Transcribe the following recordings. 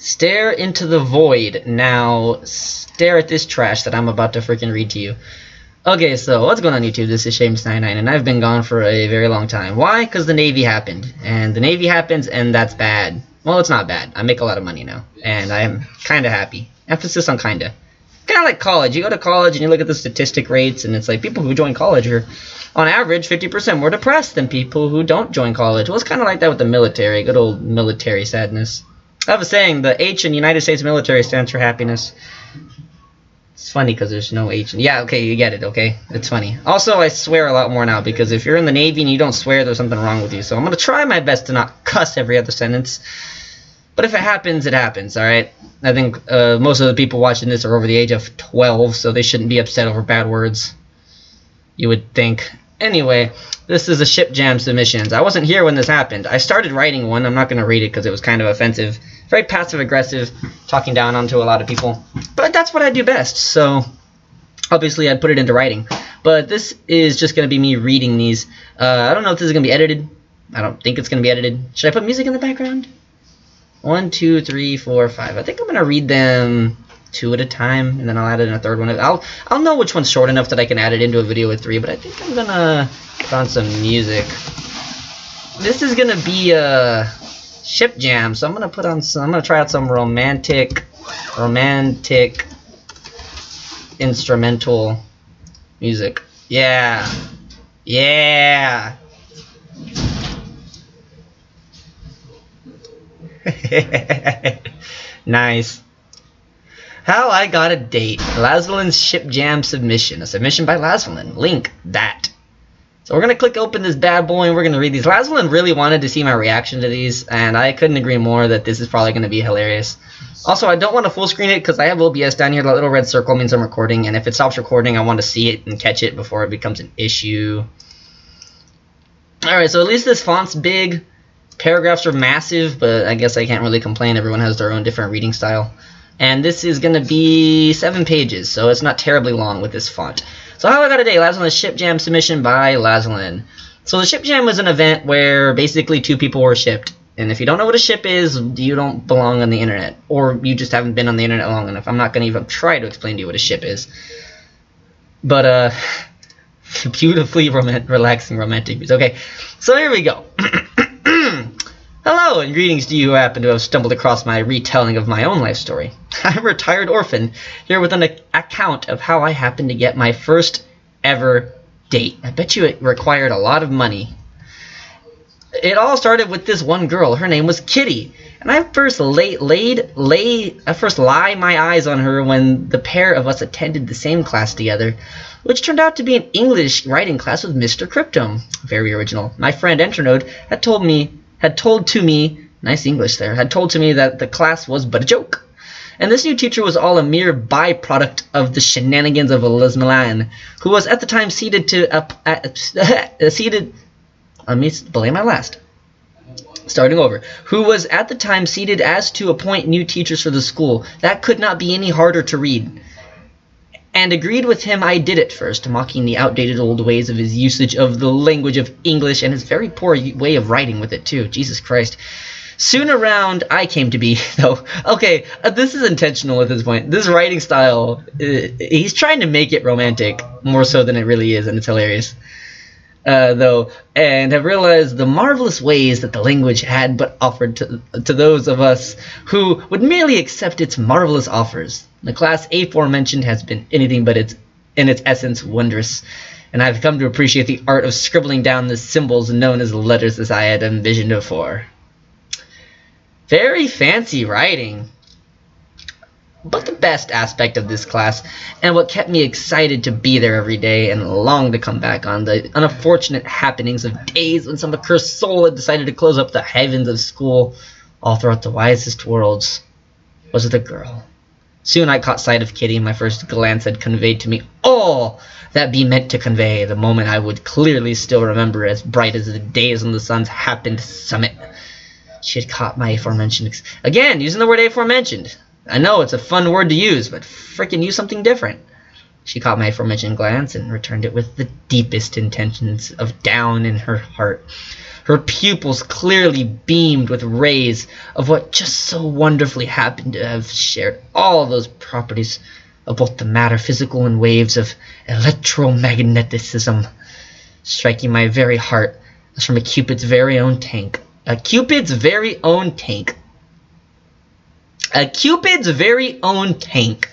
Stare into the void. Now, stare at this trash that I'm about to freaking read to you. Okay, so what's going on YouTube? This is Shames99, and I've been gone for a very long time. Why? Because the Navy happened. And the Navy happens, and that's bad. Well, it's not bad. I make a lot of money now, and I am kind of happy. Emphasis on kinda. Kind of like college. You go to college, and you look at the statistic rates, and it's like people who join college are, on average, 50% more depressed than people who don't join college. Well, it's kind of like that with the military. Good old military sadness. I have a saying, the H in United States military stands for happiness. It's funny because there's no H. Yeah, okay, you get it, okay? It's funny. Also, I swear a lot more now because if you're in the Navy and you don't swear, there's something wrong with you. So I'm going to try my best to not cuss every other sentence. But if it happens, it happens, alright? I think most of the people watching this are over the age of 12, so they shouldn't be upset over bad words. You would think. Anyway, this is a ship jam submissions. I wasn't here when this happened. I started writing one. I'm not going to read it because it was kind of offensive. Very passive-aggressive, talking down onto a lot of people. But that's what I do best, so obviously I'd put it into writing. But this is just going to be me reading these. I don't know if this is going to be edited. I don't think it's going to be edited. Should I put music in the background? 1, 2, 3, 4, 5. I think I'm going to read them 2 at a time, and then I'll add in a third one. I'll know which one's short enough that I can add it into a video with 3, but I think I'm going to put on some music. This is going to be a ship jam, so I'm going to try out some romantic instrumental music. Yeah. Yeah. Nice. How I Got a Date. Lazvalin's Ship Jam submission. A submission by Lazvalin. Link that. So we're going to click open this bad boy and we're going to read these. Lazvalin really wanted to see my reaction to these, and I couldn't agree more that this is probably going to be hilarious. Also, I don't want to full screen it because I have OBS down here. That little red circle means I'm recording, and if it stops recording, I want to see it and catch it before it becomes an issue. Alright, so at least this font's big. Paragraphs are massive, but I guess I can't really complain. Everyone has their own different reading style. And this is going to be 7 pages, so it's not terribly long with this font. So How I Got a Day, Lazvalin's Ship Jam submission by Lazvalin. So the Ship Jam was an event where basically 2 people were shipped. And if you don't know what a ship is, you don't belong on the internet. Or you just haven't been on the internet long enough. I'm not going to even try to explain to you what a ship is. But, beautifully relaxing romantic music. Okay, so here we go. Hello and greetings to you who happen to have stumbled across my retelling of my own life story. I'm a retired orphan, here with an account of how I happened to get my first ever date. I bet you it required a lot of money. It all started with this one girl. Her name was Kitty, and I first lie my eyes on her when the pair of us attended the same class together, which turned out to be an English writing class with Mr. Cryptome. Very original. My friend Entrenode had told to me, nice English there, had told to me that the class was but a joke. And this new teacher was all a mere byproduct of the shenanigans of Liz Milan, who was at the time who was at the time seated as to appoint new teachers for the school. That could not be any harder to read. And agreed with him I did at first, mocking the outdated old ways of his usage of the language of English and his very poor way of writing with it too. Jesus Christ. Soon around I came to be, though. Okay, this is intentional at this point. This writing style, he's trying to make it romantic, more so than it really is, and it's hilarious. Though, and have realized the marvelous ways that the language had but offered to those of us who would merely accept its marvelous offers. The class aforementioned has been anything but in its essence wondrous, and I've come to appreciate the art of scribbling down the symbols known as letters as I had envisioned before. Very fancy writing. But the best aspect of this class, and what kept me excited to be there every day and long to come back on the unfortunate happenings of days when some accursed soul had decided to close up the heavens of school all throughout the wisest worlds, was the girl. Soon I caught sight of Kitty, and my first glance had conveyed to me all that be meant to convey, the moment I would clearly still remember as bright as the days on the sun's happened summit. She had caught my aforementioned... Again, using the word aforementioned. I know it's a fun word to use, but frickin' use something different. She caught my aforementioned glance and returned it with the deepest intentions of down in her heart. Her pupils clearly beamed with rays of what just so wonderfully happened to have shared all those properties of both the matter physical and waves of electromagnetism, striking my very heart as from a Cupid's very own tank. A Cupid's very own tank. A Cupid's very own tank.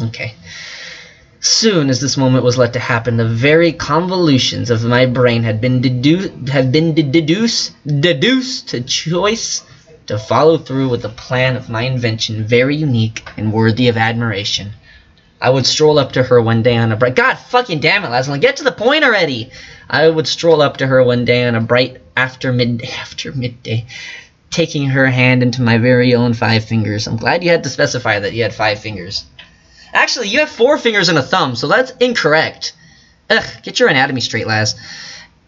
Okay. Soon as this moment was let to happen, the very convolutions of my brain had been deduced to choice to follow through with a plan of my invention, very unique and worthy of admiration. I would stroll up to her one day on a bright... God fucking damn it, Laszlo, get to the point already! I would stroll up to her one day on a bright after midday, taking her hand into my very own 5 fingers. I'm glad you had to specify that you had 5 fingers. Actually, you have 4 fingers and a thumb, so that's incorrect. Ugh, get your anatomy straight, Laz.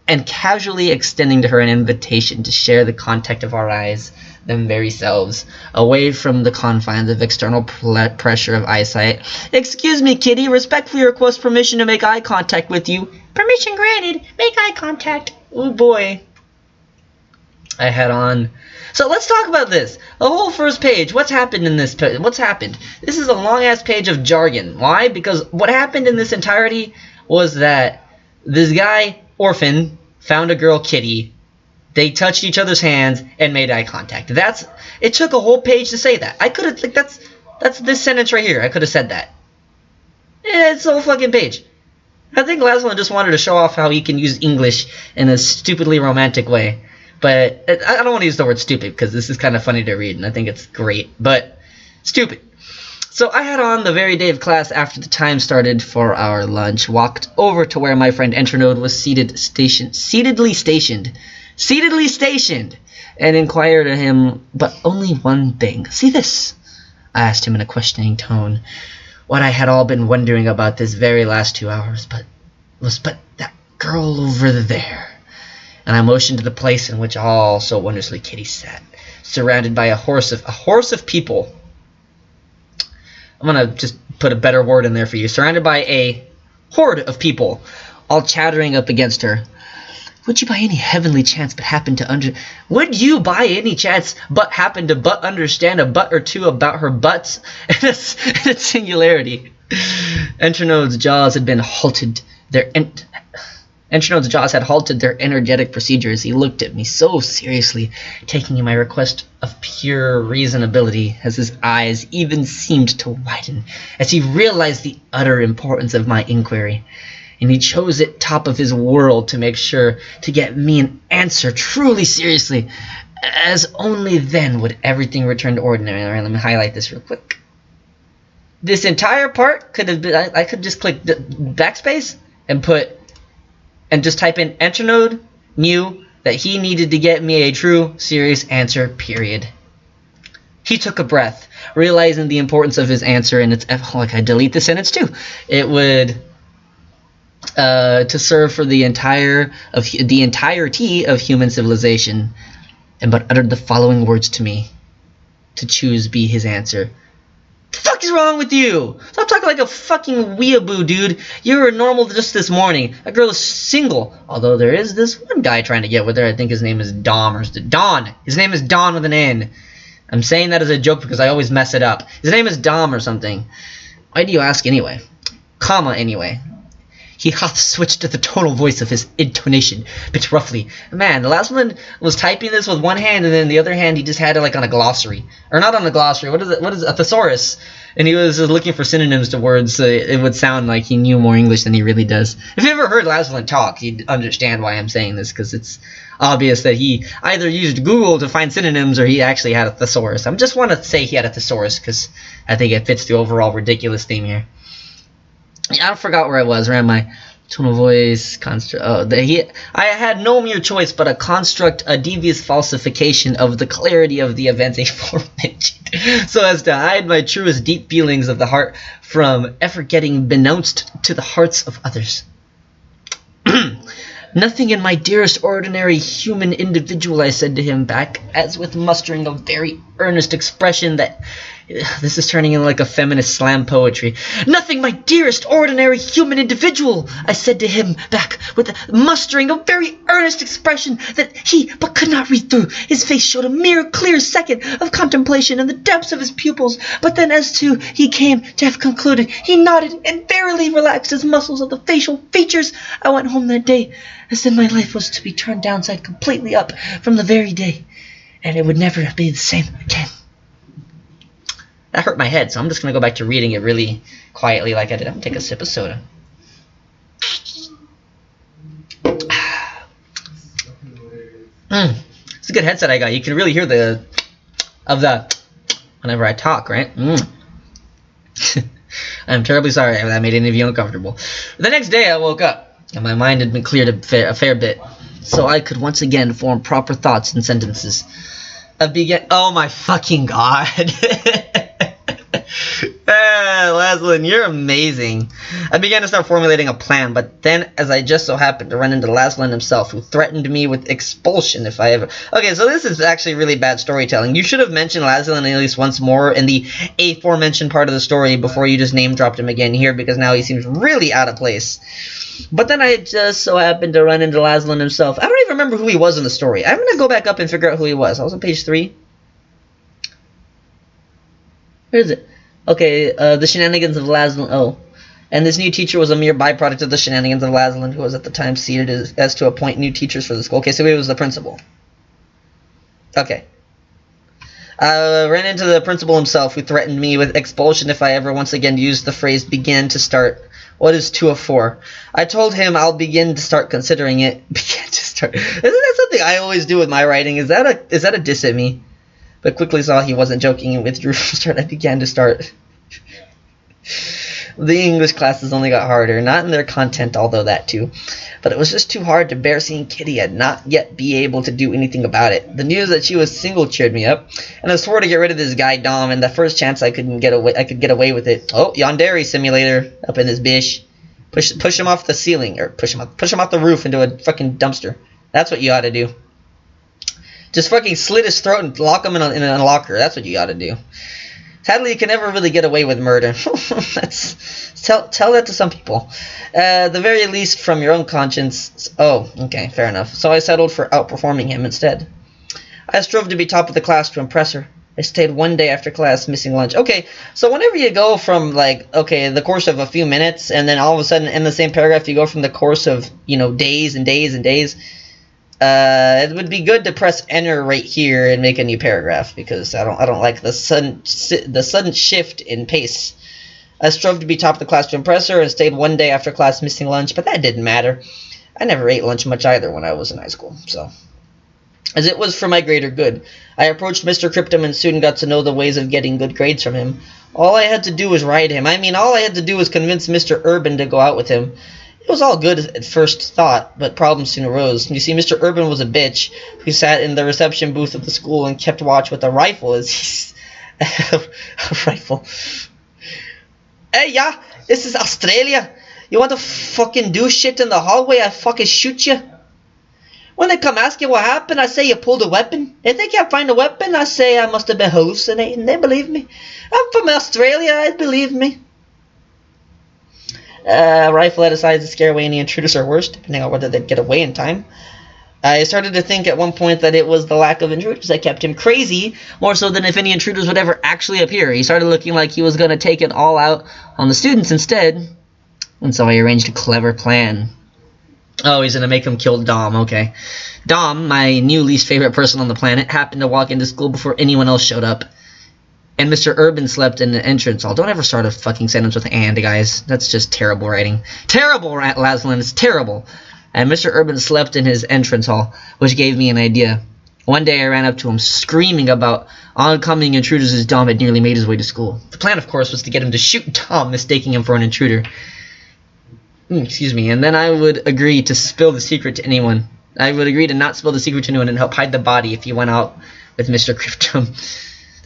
And casually extending to her an invitation to share the contact of our eyes, them very selves, away from the confines of external pressure of eyesight. Excuse me, kitty, respectfully request permission to make eye contact with you. Permission granted. Make eye contact. Oh boy. I head on. So let's talk about this. The whole first page. What's happened in this? What's happened? This is a long-ass page of jargon. Why? Because what happened in this entirety was that this guy, Orphan, found a girl, Kitty. They touched each other's hands and made eye contact. It took a whole page to say that. I could have, like, that's this sentence right here. I could have said that. It's a whole fucking page. I think Laszlo just wanted to show off how he can use English in a stupidly romantic way. But I don't want to use the word stupid because this is kind of funny to read and I think it's great. But stupid. So I had on the very day of class after the time started for our lunch, walked over to where my friend Entrenode was seatedly stationed, and inquired of him, but only one thing. See this? I asked him in a questioning tone. What I had all been wondering about this very last 2 hours, was that girl over there. And I motioned to the place in which all so wondrously Kitty sat, surrounded by a horse of people. I'm gonna just put a better word in there for you. Surrounded by a horde of people, all chattering up against her. Would you by any heavenly chance happen to understand a butt or two about her butts in a singularity? Entrenode's jaws had halted their energetic procedures. He looked at me so seriously, taking in my request of pure reasonability, as his eyes even seemed to widen as he realized the utter importance of my inquiry. And he chose it top of his world to make sure to get me an answer truly seriously, as only then would everything return to ordinary. All right, let me highlight this real quick. This entire part could have been, I could just click backspace and just type in Entrenode knew that he needed to get me a true, serious answer, period. He took a breath, realizing the importance of his answer, and I delete the sentence too. It would to serve for the entirety of human civilization, and but uttered the following words to me, to choose be his answer. The fuck is wrong with you? Stop talking like a fucking weeaboo, dude. You were normal just this morning. That girl is single. Although there is this one guy trying to get with her. I think his name is Dom, or Don. His name is Don with an N. I'm saying that as a joke because I always mess it up. His name is Dom or something. Why do you ask anyway? Comma anyway. He hath switched to the tonal voice of his intonation, bit roughly. Man, the last one was typing this with one hand, and then the other hand he just had it like on a glossary. Or not on a glossary, what is it? A thesaurus. And he was looking for synonyms to words so it would sound like he knew more English than he really does. If you ever heard Laszlo talk, you'd understand why I'm saying this, because it's obvious that he either used Google to find synonyms or he actually had a thesaurus. I just want to say he had a thesaurus because I think it fits the overall ridiculous theme here. I forgot where I was. Around my tonal voice construct. I had no mere choice but a construct, a devious falsification of the clarity of the events aforementioned, so as to hide my truest deep feelings of the heart from ever getting benounced to the hearts of others. Nothing in my dearest ordinary human individual, I said to him back, as with mustering a very earnest expression that This is turning into like a feminist slam poetry. "Nothing, my dearest, ordinary human individual," I said to him back, with mustering a very earnest expression that he but could not read through. His face showed a mere clear second of contemplation in the depths of his pupils, but then as to he came to have concluded, he nodded and verily relaxed his muscles of the facial features. I went home that day, as if my life was to be turned downside completely up from the very day, and it would never be the same again. That hurt my head, so I'm just going to go back to reading it really quietly like I did. I'm going to take a sip of soda. It's a good headset I got. You can really hear the whenever I talk, right? I'm terribly sorry if that made any of you uncomfortable. The next day I woke up, and my mind had been cleared a fair bit, so I could once again form proper thoughts and sentences. Oh my fucking god. Laslin, you're amazing. I began to start formulating a plan, but then, as I just so happened to run into Laslin himself, who threatened me with expulsion if I ever... Okay, so this is actually really bad storytelling. You should have mentioned Laslin at least once more in the aforementioned part of the story before you just name-dropped him again here, because now he seems really out of place. But then I just so happened to run into Laslin himself. I don't even remember who he was in the story. I'm going to go back up and figure out who he was. I was on page 3. Where is it? Okay, the shenanigans of Laslin. Oh. And this new teacher was a mere byproduct of the shenanigans of Laslin, who was at the time seated as to appoint new teachers for the school. Okay, so he was the principal. Okay. I ran into the principal himself, who threatened me with expulsion if I ever once again used the phrase "begin to start." What is 2 of 4? I told him I'll begin to start considering it. Begin to start. Isn't that something I always do with my writing? Is that a diss at me? But quickly saw he wasn't joking and withdrew from start. I began to start. The English classes only got harder, not in their content, although that too. But it was just too hard to bear seeing Kitty and not yet be able to do anything about it. The news that she was single cheered me up, and I swore to get rid of this guy Dom, and the first chance I could get away with it. Oh, Yandere simulator up in this bish. Push him off the ceiling, or push him off the roof into a fucking dumpster. That's what you ought to do. Just fucking slit his throat and lock him in a locker. That's what you ought to do. Sadly, you can never really get away with murder. Tell that to some people. The very least from your own conscience. Oh, okay, fair enough. So I settled for outperforming him instead. I strove to be top of the class to impress her. I stayed one day after class, missing lunch. Okay, so whenever you go from, like, okay, the course of a few minutes, and then all of a sudden in the same paragraph you go from the course of, you know, days and days and days, it would be good to press enter right here and make a new paragraph, because I don't like the sudden shift in pace. I strove to be top of the class to impress her and stayed one day after class missing lunch, but that didn't matter. I never ate lunch much either when I was in high school, so... As it was for my greater good, I approached Mr. Cryptum and soon got to know the ways of getting good grades from him. All I had to do was ride him. I mean, all I had to do was convince Mr. Urban to go out with him. It was all good at first thought, but problems soon arose. You see, Mr. Urban was a bitch who sat in the reception booth of the school and kept watch with a rifle as he's... a rifle. Hey, yeah, this is Australia. You want to fucking do shit in the hallway, I fucking shoot you. When they come asking what happened, I say you pulled a weapon. If they can't find a weapon, I say I must have been hallucinating. They believe me. I'm from Australia, I believe me. Rifle at his side to scare away any intruders or worse, depending on whether they'd get away in time. I started to think at one point that it was the lack of intruders that kept him crazy, more so than if any intruders would ever actually appear. He started looking like he was going to take it all out on the students instead, and so I arranged a clever plan. Oh, he's going to make him kill Dom, okay. Dom, my new least favorite person on the planet, happened to walk into school before anyone else showed up. And Mr. Urban slept in the entrance hall. Don't ever start a fucking sentence with "and", guys. That's just terrible writing. Terrible, Laslin, it's terrible. And Mr. Urban slept in his entrance hall, which gave me an idea. One day I ran up to him, screaming about oncoming intruders as Dom had nearly made his way to school. The plan, of course, was to get him to shoot Dom, mistaking him for an intruder. Excuse me, and then I would agree to spill the secret to anyone. I would agree to not spill the secret to anyone and help hide the body if he went out with Mr. Cryptum.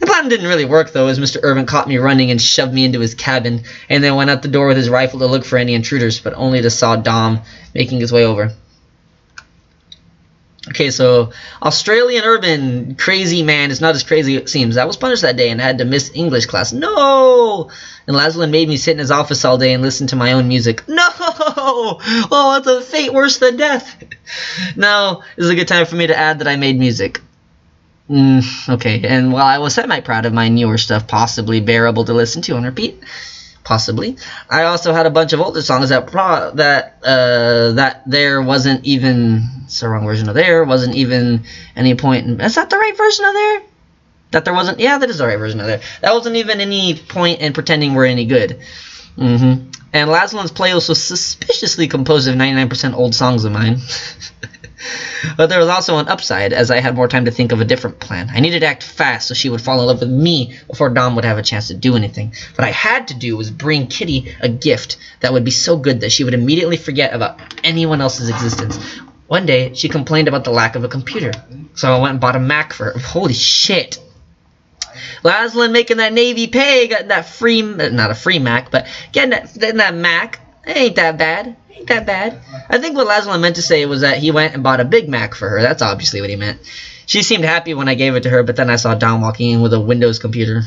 The plan didn't really work, though, as Mr. Urban caught me running and shoved me into his cabin, and then went out the door with his rifle to look for any intruders, but only to saw Dom making his way over. Okay, so Australian urban crazy man is not as crazy as it seems. I was punished that day and had to miss English class. No! And Laszlo made me sit in his office all day and listen to my own music. No! Oh, it's a fate worse than death. Now is a good time for me to add that I made music. Okay, and while I was semi-proud of my newer stuff, possibly bearable to listen to on repeat, possibly, I also had a bunch of older songs that there wasn't even, it's the wrong version of there, wasn't even any point in, is that the right version of there? That there wasn't, yeah, that is the right version of there. That wasn't even any point in pretending we're any good. And Laszlo's playlist was suspiciously composed of 99% old songs of mine. But there was also an upside, as I had more time to think of a different plan. I needed to act fast so she would fall in love with me before Dom would have a chance to do anything. What I had to do was bring Kitty a gift that would be so good that she would immediately forget about anyone else's existence. One day, she complained about the lack of a computer, so I went and bought a Mac for her. Holy shit! Laszlo making that Navy pay, got that free, not a free Mac, but getting that Mac, ain't that bad. Ain't that bad. I think what Laszlo meant to say was that he went and bought a Big Mac for her. That's obviously what he meant. She seemed happy when I gave it to her, but then I saw Dom walking in with a Windows computer.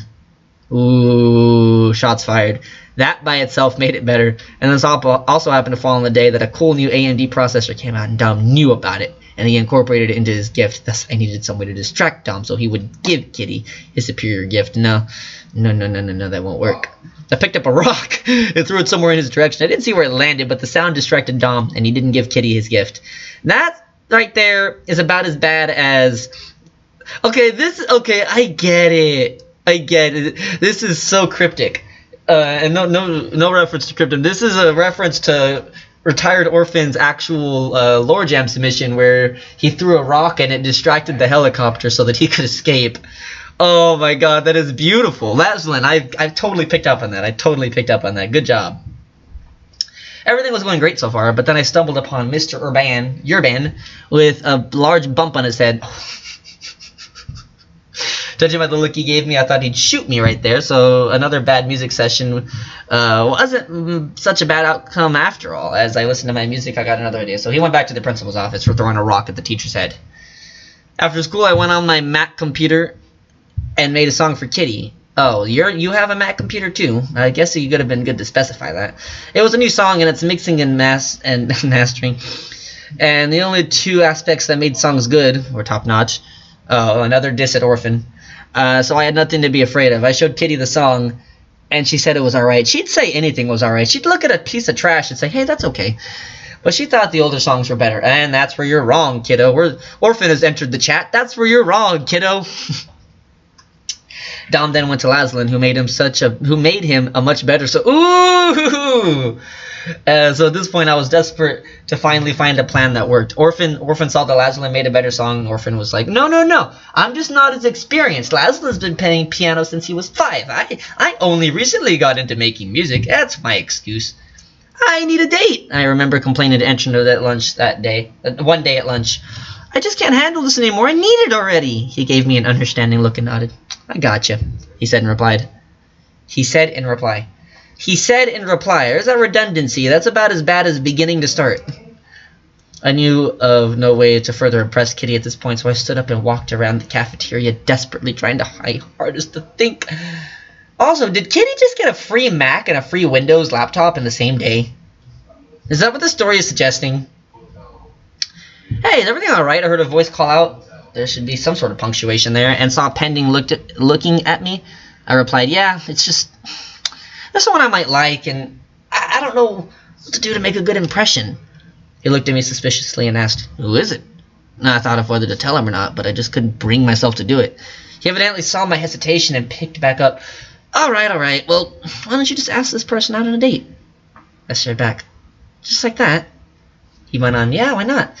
Ooh, shots fired. That by itself made it better. And this also happened to fall on the day that a cool new AMD processor came out, and Dom knew about it, and he incorporated it into his gift. Thus, I needed some way to distract Dom so he would give Kitty his superior gift. No, that won't work. I picked up a rock and threw it somewhere in his direction. I didn't see where it landed, but the sound distracted Dom, and he didn't give Kitty his gift. That right there is about as bad as... Okay, I get it. This is so cryptic. And no reference to Krypton. This is a reference to Retired Orphan's actual lore jam submission where he threw a rock and it distracted the helicopter so that he could escape. Oh my god, that is beautiful. Laszlo, I've totally picked up on that. Good job. Everything was going great so far, but then I stumbled upon Mr. Urban, with a large bump on his head. Judging by the look he gave me, I thought he'd shoot me right there, so another bad music session wasn't such a bad outcome after all. As I listened to my music, I got another idea. So he went back to the principal's office for throwing a rock at the teacher's head. After school, I went on my Mac computer and made a song for Kitty. Oh, you have a Mac computer too? I guess you could have been good to specify that. It was a new song, and it's mixing and mastering. And the only two aspects that made songs good were top-notch. Oh, another diss at Orphan. So I had nothing to be afraid of. I showed Kitty the song, and she said it was alright. She'd say anything was alright. She'd look at a piece of trash and say, hey, that's okay. But she thought the older songs were better. And that's where you're wrong, kiddo. Orphan has entered the chat. That's where you're wrong, kiddo. Dom then went to Laszlo, who made him a much better. So at this point, I was desperate to finally find a plan that worked. Orphan saw that Laszlo made a better song. Orphan was like, no, I'm just not as experienced. Laszlo's been playing piano since he was 5. I only recently got into making music. That's my excuse. I need a date. I remember complaining to Entrino at lunch one day at lunch. I just can't handle this anymore. I need it already. He gave me an understanding look and nodded. I gotcha, he said in reply. There's a redundancy. That's about as bad as beginning to start. I knew of no way to further impress Kitty at this point, so I stood up and walked around the cafeteria, desperately trying to my hardest to think. Also, did Kitty just get a free Mac and a free Windows laptop in the same day? Is that what the story is suggesting? Hey, is everything alright? I heard a voice call out. There should be some sort of punctuation there, and saw Pending looking at me. I replied, yeah, it's just... That's the one I might like, and I don't know what to do to make a good impression. He looked at me suspiciously and asked, who is it? I thought of whether to tell him or not, but I just couldn't bring myself to do it. He evidently saw my hesitation and picked back up. Alright, well, why don't you just ask this person out on a date? I stared back. Just like that? He went on, yeah, why not?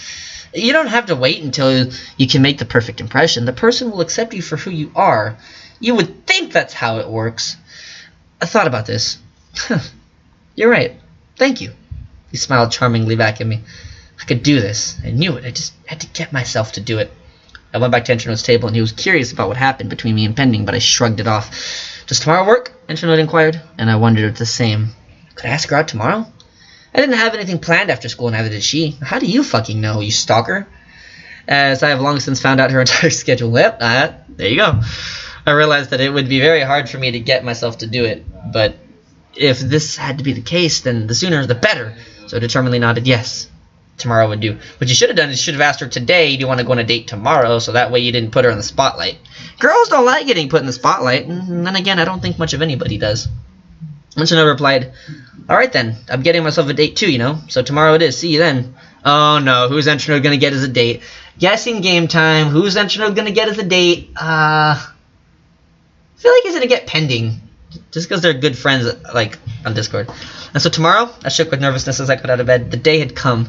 You don't have to wait until you can make the perfect impression. The person will accept you for who you are. You would think that's how it works. I thought about this. You're right. Thank you. He smiled charmingly back at me. I could do this. I knew it. I just had to get myself to do it. I went back to Entrino's table, and he was curious about what happened between me and Pending, but I shrugged it off. Does tomorrow work? Entrino inquired, and I wondered the same. Could I ask her out tomorrow? I didn't have anything planned after school, neither did she. How do you fucking know, you stalker? as I have long since found out her entire schedule. Yep, there you go. I realized that it would be very hard for me to get myself to do it, but if this had to be the case, then the sooner the better. So I determinedly nodded yes. Tomorrow would do. What you should have done is you should have asked her today, do you want to go on a date tomorrow, so that way you didn't put her in the spotlight. Girls don't like getting put in the spotlight, and then again, I don't think much of anybody does. Antoinette replied, alright then, I'm getting myself a date too, you know, so tomorrow it is, see you then. Oh no, who's Antoinette gonna get as a date? Guessing game time, who's Antoinette gonna get as a date? I feel like he's gonna get pending, just because they're good friends, like, on Discord. And so tomorrow, I shook with nervousness as I got out of bed. The day had come.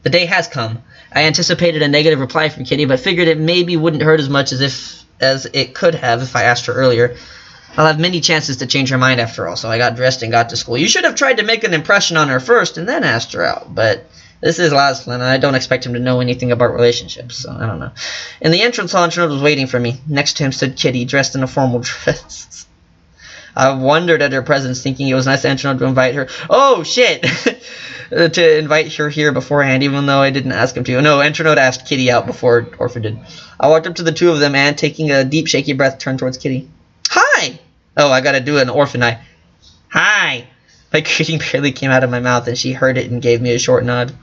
The day has come. I anticipated a negative reply from Kitty, but figured it maybe wouldn't hurt as much as it could have if I asked her earlier. I'll have many chances to change her mind after all, so I got dressed and got to school. You should have tried to make an impression on her first and then asked her out, but this is Laszlo, and I don't expect him to know anything about relationships, so I don't know. In the entrance hall, Antoinette was waiting for me. Next to him stood Kitty, dressed in a formal dress. I wondered at her presence, thinking it was nice of Antoinette to invite her. Oh, shit! To invite her here beforehand, even though I didn't ask him to. No, Antoinette asked Kitty out before Orpha did. I walked up to the two of them and, taking a deep, shaky breath, turned towards Kitty. Hi! Oh, I gotta do an orphan eye. Hi! My greeting barely came out of my mouth, and she heard it and gave me a short nod.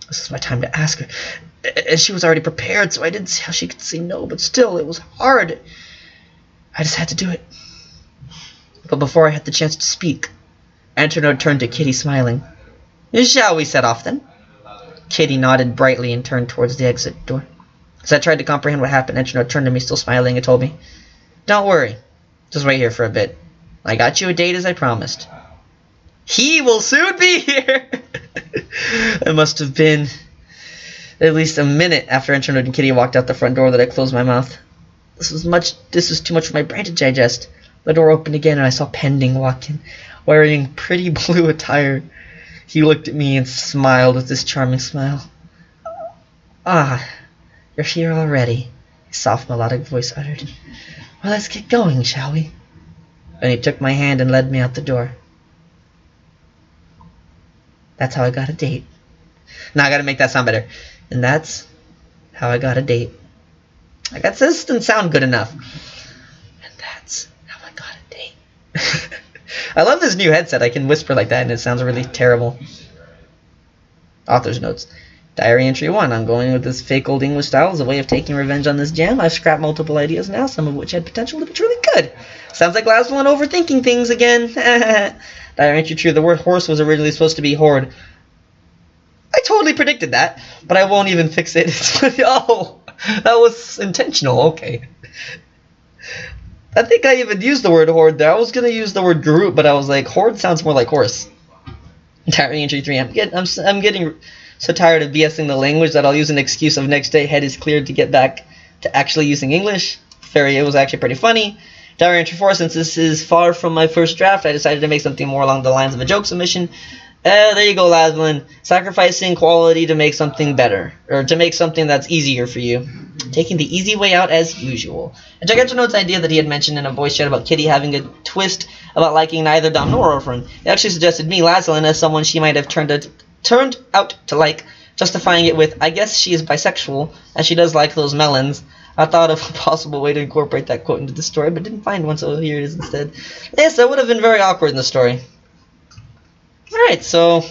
This is my time to ask her. And she was already prepared, so I didn't see how she could say no, but still, it was hard. I just had to do it. But before I had the chance to speak, Antoinette turned to Kitty, smiling. Shall we set off, then? Kitty nodded brightly and turned towards the exit door. As I tried to comprehend what happened, Antoinette turned to me, still smiling, and told me, Don't worry. Just wait here for a bit. I got you a date as I promised. He will soon be here! It must have been at least a minute after Antoinette and Kitty walked out the front door that I closed my mouth. This was too much for my brain to digest. The door opened again and I saw Pending walk in, wearing pretty blue attire. He looked at me and smiled with this charming smile. Ah, you're here already, his soft melodic voice uttered. Well, let's get going, shall we? And he took my hand and led me out the door. That's how I got a date. Now I gotta make that sound better. And that's how I got a date. I guess this didn't sound good enough. And that's how I got a date. I love this new headset. I can whisper like that and it sounds really terrible. Author's notes. Diary entry 1. I'm going with this fake old English style as a way of taking revenge on this jam. I've scrapped multiple ideas now, some of which had potential to be truly good. Sounds like Laszlo and overthinking things again. Diary entry 2. The word horse was originally supposed to be horde. I totally predicted that, but I won't even fix it. Oh, that was intentional. Okay. I think I even used the word horde there. I was going to use the word group, but I was like, horde sounds more like horse. Diary entry 3. I'm getting so tired of BSing the language that I'll use an excuse of next day head is cleared to get back to actually using English. It was actually pretty funny. Diary entry 4. Since this is far from my first draft, I decided to make something more along the lines of a joke submission. There you go, Laszlo. Sacrificing quality to make something better. Or to make something that's easier for you. Taking the easy way out as usual. And check out Note's idea that he had mentioned in a voice chat about Kitty having a twist about liking neither Dom nor Orphan. He actually suggested me, Laszlo, as someone she might have turned out to like, justifying it with, I guess she is bisexual, and she does like those melons. I thought of a possible way to incorporate that quote into the story, but didn't find one, so here it is instead. Yes, that would have been very awkward in the story. Alright, so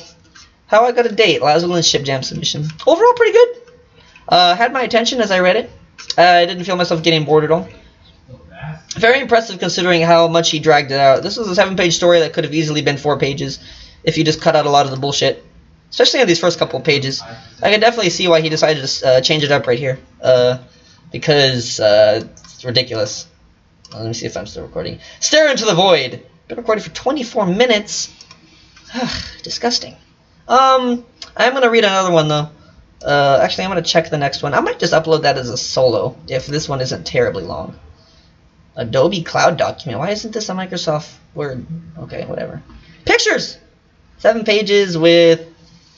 how I got a date, Laszlo and Ship Jam submission. Overall, pretty good. Had my attention as I read it. I didn't feel myself getting bored at all. Very impressive considering how much he dragged it out. This was a 7-page story that could have easily been 4 pages if you just cut out a lot of the bullshit. Especially on these first couple of pages. I can definitely see why he decided to change it up right here. Because it's ridiculous. Let me see if I'm still recording. Stare into the void! Been recording for 24 minutes. Disgusting. I'm going to read another one, though. Actually, I'm going to check the next one. I might just upload that as a solo, if this one isn't terribly long. Adobe Cloud document. Why isn't this a Microsoft Word? Okay, whatever. Pictures! 7 pages with...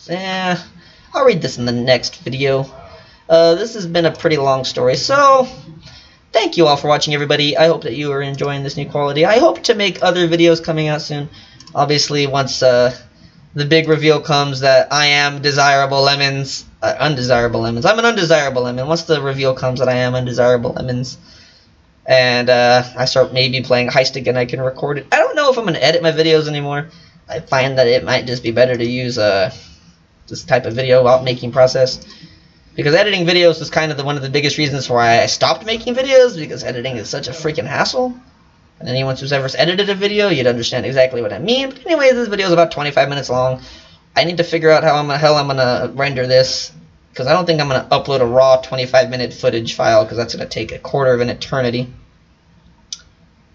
I'll read this in the next video. This has been a pretty long story, so... Thank you all for watching, everybody. I hope that you are enjoying this new quality. I hope to make other videos coming out soon. Obviously, once the big reveal comes that I am desirable lemons. Undesirable lemons. I'm an undesirable lemon. Once the reveal comes that I am undesirable lemons, and I start maybe playing Heist again, I can record it. I don't know if I'm going to edit my videos anymore. I find that it might just be better to use this type of video out making process. Because editing videos is kind of one of the biggest reasons why I stopped making videos, because editing is such a freaking hassle. And anyone who's ever edited a video, you'd understand exactly what I mean. But anyway, this video is about 25 minutes long. I need to figure out how the hell I'm going to render this, because I don't think I'm going to upload a raw 25-minute footage file, because that's going to take a quarter of an eternity.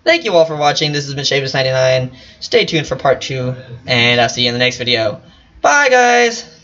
Thank you all for watching. This has been Shameless99. Stay tuned for part 2, and I'll see you in the next video. Bye, guys!